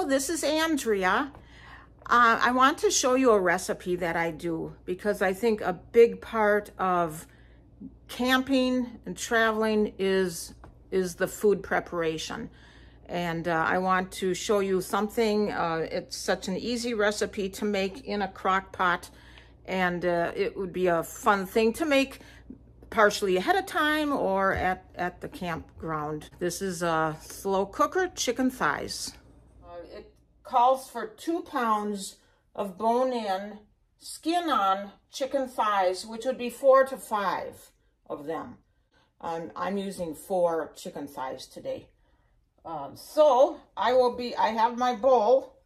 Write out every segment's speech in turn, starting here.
Hello, this is Andrea. I want to show you a recipe that I do because I think a big part of camping and traveling is the food preparation. And I want to show you something. It's such an easy recipe to make in a crock pot, and it would be a fun thing to make partially ahead of time or at the campground. This is a slow cooker chicken thighs. It calls for 2 pounds of bone-in, skin-on chicken thighs, which would be 4 to 5 of them. I'm using 4 chicken thighs today. So I have my bowl,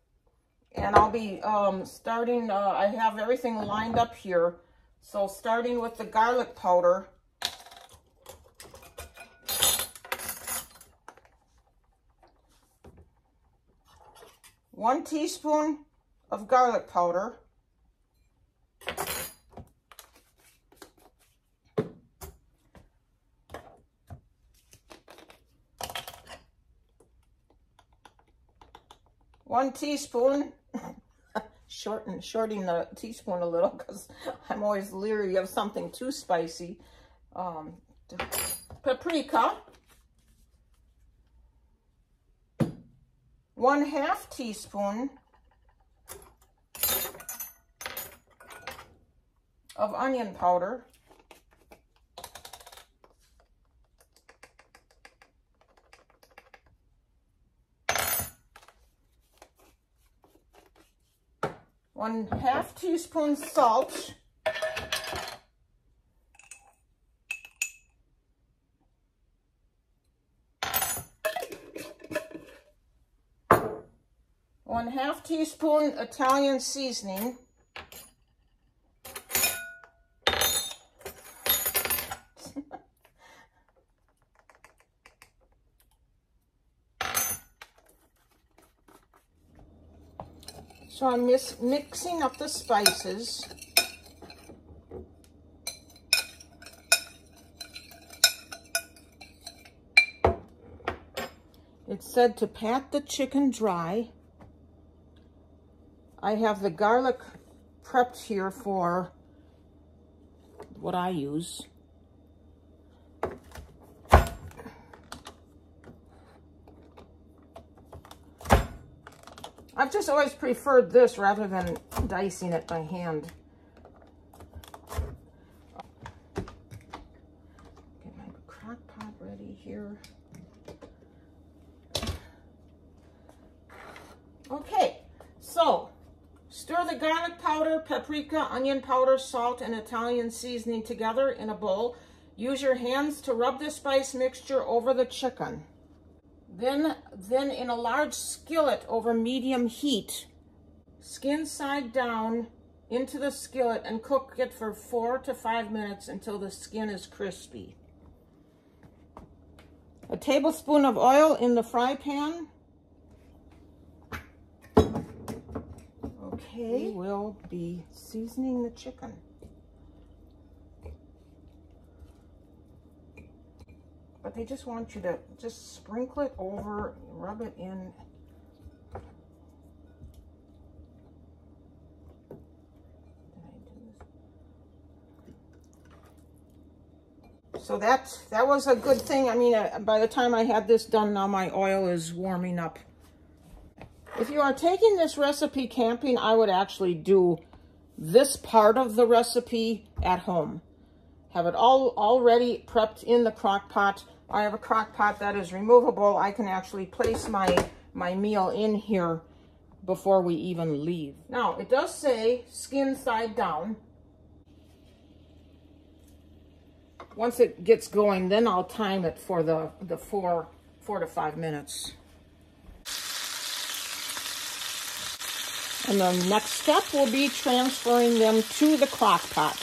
and I'll be starting, I have everything lined up here. So starting with the garlic powder. One teaspoon of garlic powder. One teaspoon, shorting the teaspoon a little because I'm always leery of something too spicy. Paprika. 1/2 teaspoon of onion powder. One 1/2 teaspoon salt. One 1/2 teaspoon Italian seasoning. So I'm mixing up the spices. It's said to pat the chicken dry. I have the garlic prepped here for what I use. I've just always preferred this rather than dicing it by hand. Get my crock pot ready here. Okay, so stir the garlic powder, paprika, onion powder, salt, and Italian seasoning together in a bowl. Use your hands to rub the spice mixture over the chicken. Then in a large skillet over medium heat, skin side down into the skillet and cook it for 4 to 5 minutes until the skin is crispy. A tablespoon of oil in the fry pan. Okay, we'll be seasoning the chicken. But they just want you to just sprinkle it over, rub it in. So that was a good thing. I mean, by the time I had this done, now my oil is warming up. If you are taking this recipe camping, I would actually do this part of the recipe at home. Have it all already prepped in the crock pot. I have a crock pot that is removable. I can actually place my meal in here before we even leave. Now, it does say skin side down. Once it gets going, then I'll time it for the 4 to 5 minutes. And the next step will be transferring them to the crock pot.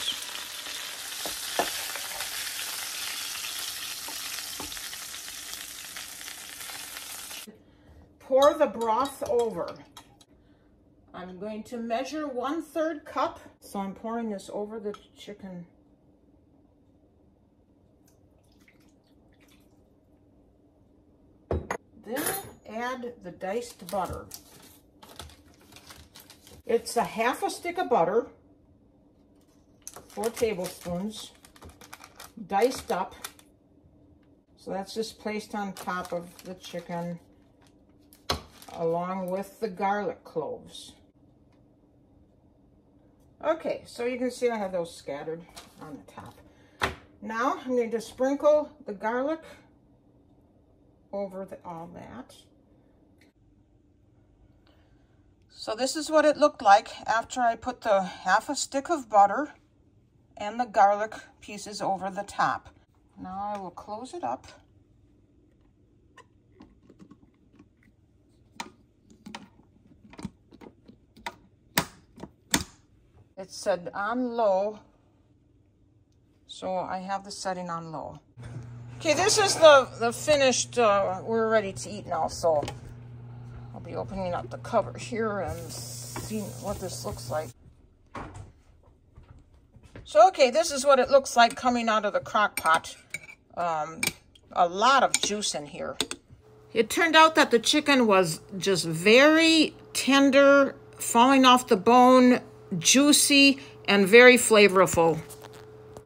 Pour the broth over. I'm going to measure 1/3 cup. So I'm pouring this over the chicken. Then add the diced butter. It's a half a stick of butter, 4 tablespoons, diced up. So that's just placed on top of the chicken, along with the garlic cloves. Okay, so you can see I have those scattered on the top. Now I'm going to sprinkle the garlic over all that. So this is what it looked like after I put the half a stick of butter and the garlic pieces over the top. Now I will close it up. It said on low, so I have the setting on low. Okay, this is the finished, we're ready to eat now, so I'll be opening up the cover here and seeing what this looks like. So, okay, this is what it looks like coming out of the crock pot. A lot of juice in here. It turned out that the chicken was just very tender, falling off the bone, juicy, and very flavorful.